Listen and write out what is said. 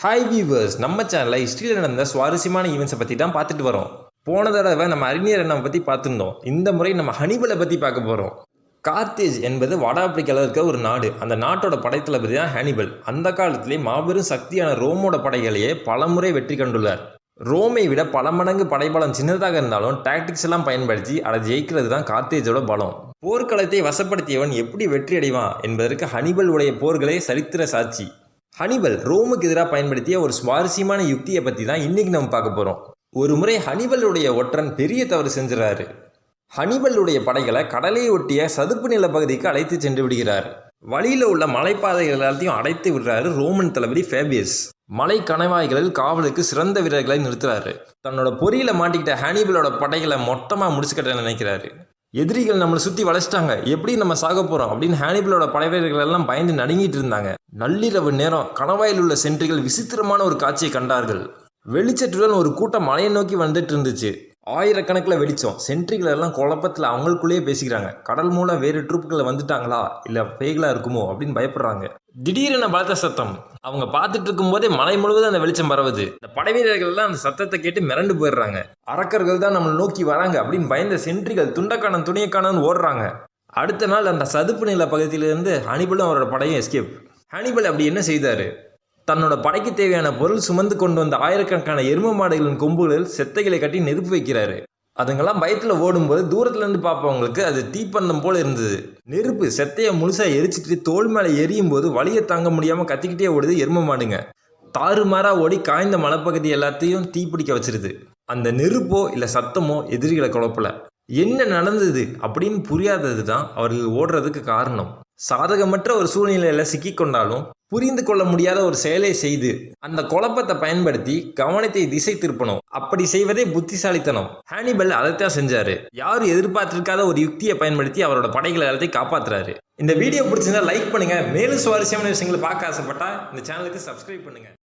Hi viewers, நம்ம சேனலில் ஹிஸ்ட்ரியில் நடந்த சுவாரஸ்யமான ஈவெண்ட்ஸை பற்றி தான் பார்த்துட்டு வரோம். போன தடவை நம்ம அறிஞர் அண்ணாவை பற்றி பார்த்துருந்தோம். இந்த முறை நம்ம ஹனிபலை பற்றி பார்க்க போகிறோம். கார்த்தேஜ் என்பது வட ஆப்பிரிக்காவில் இருக்க ஒரு நாடு. அந்த நாட்டோட படைத்தளபதி தான் ஹானிபல். அந்த காலத்திலே மாபெரும் சக்தியான ரோமோட படைகளையே பலமுறை வெற்றி கண்டுள்ளார். ரோமை விட பல மடங்கு படைபலம் சின்னதாக இருந்தாலும் டாக்டிக்ஸ் எல்லாம் பயன்படுத்தி அதை ஜெயிக்கிறது தான் கார்த்தேஜோட பலம். போர்க்களத்தை வசப்படுத்தியவன் எப்படி வெற்றி அடைவான் என்பதற்கு ஹனிபல் உடைய போர்களே சரித்திர சாட்சி. ஹனிபல் ரோமுக்கு எதிராக பயன்படுத்திய ஒரு சுவாரஸ்யமான யுக்தியை பற்றி தான் இன்னைக்கு நம்ம பார்க்க போகிறோம். ஒரு முறை ஹனிபலுடைய ஒற்றன் பெரிய தவறு செஞ்சுறாரு. ஹனிபலுடைய படைகளை கடலை ஒட்டிய சதுப்பு நில பகுதிக்கு அழைத்து சென்று விடுகிறார். வழியில் உள்ள மலைப்பாதைகள் எல்லாத்தையும் அடைத்து விடுறாரு ரோமன் தளபதி ஃபேபியஸ். மலை கணவாய்களில் காவலுக்கு சிறந்த வீரர்களை நிறுத்துறாரு. தன்னோட பொறியில மாட்டிக்கிட்ட ஹானிபலோட படைகளை மொத்தமாக முடிச்சுக்கிட்ட நினைக்கிறாரு. எதிரிகள் நம்மளை சுற்றி வளைச்சிட்டாங்க, எப்படி நம்ம சாக போகிறோம் அப்படின்னு ஹானிபலோட படைவீரர்கள் எல்லாம் பயந்து நடுங்கிட்டு இருந்தாங்க. நள்ளிரவு நேரம் கணவாயில் உள்ள சென்ட்ரிகள் விசித்திரமான ஒரு காட்சியை கண்டார்கள். வெளிச்சத்துடன் ஒரு கூட்டம் மலையை நோக்கி வந்துட்டு இருந்துச்சு. ஆயிரக்கணக்கில் வெளிச்சம். சென்ட்ரிகள் எல்லாம் குழப்பத்தில் அவங்களுக்குள்ளேயே பேசிக்கிறாங்க. கடல் மூலம் வேறு ட்ரூப்புகளை வந்துட்டாங்களா இல்லை பேய்களா இருக்குமோ அப்படின்னு பயப்படுறாங்க. திடீரென பலத்த சத்தம். அவங்க பார்த்துட்டு இருக்கும் போதே மலை முழுவதும் அந்த வெளிச்சம் பரவுது. இந்த படைவீரர்கள் எல்லாம் அந்த சத்தத்தை கேட்டு மிரண்டு போயிடுறாங்க. அரக்கர்கள் தான் நம்மளை நோக்கி வராங்க அப்படின்னு பயந்த சென்ட்ரிகள் துண்டக்கானன் துணியக்கானன் ஓடுறாங்க. அடுத்த நாள் அந்த சதுப்பு நில பகுதியிலிருந்து ஹானிபலும் அவரோட படையும் எஸ்கேப். ஹானிபல் அப்படி என்ன செய்தாரு? தன்னோட படைக்கு தேவையான பொருள் சுமந்து கொண்டு வந்த ஆயிரக்கணக்கான எரும மாடுகளின் கொம்புகளில் செத்தைகளை கட்டி நெருப்பு வைக்கிறாரு. அதுங்கெல்லாம் பயத்தில் ஓடும்போது தூரத்துலேருந்து பார்ப்பவங்களுக்கு அது தீப்பந்தம் போல் இருந்தது. நெருப்பு செத்தையை முழுசாக எரிச்சிட்டு தோல் மேலே எரியும் போது வலியை தாங்க முடியாமல் கத்திக்கிட்டே ஓடுது எரும மாடுங்க. தாறுமாறாக ஓடி காய்ந்த மலைப்பகுதி எல்லாத்தையும் தீப்பிடிக்க வச்சிருது. அந்த நெருப்போ இல்லை சத்தமோ எதிரிகளை குழப்பல. என்ன நடந்தது அப்படின்னு புரியாதது தான் அவர்கள் ஓடுறதுக்கு காரணம். சாதகமற்ற ஒரு சூழ்நிலையில் சிக்கிக்கொண்டாலும் புரிந்து கொள்ள முடியாத ஒரு செயலை செய்து அந்த குழப்பத்தை பயன்படுத்தி கவனத்தை திசை திருப்பணும். அப்படி செய்வதே புத்திசாலித்தனம். ஹானிபல் அதைத்தான் செஞ்சாரு. யாரும் எதிர்பார்த்திருக்காத ஒரு யுக்தியை பயன்படுத்தி அவரோட படைகளை எல்லாத்தையும் காப்பாத்துறாரு. இந்த வீடியோ பிடிச்சிருந்தா லைக் பண்ணுங்க. மேலும் சுவாரஸ்யமான விஷயங்களை பார்க்க ஆசைப்பட்டா இந்த சேனலுக்கு சப்ஸ்கிரைப் பண்ணுங்க.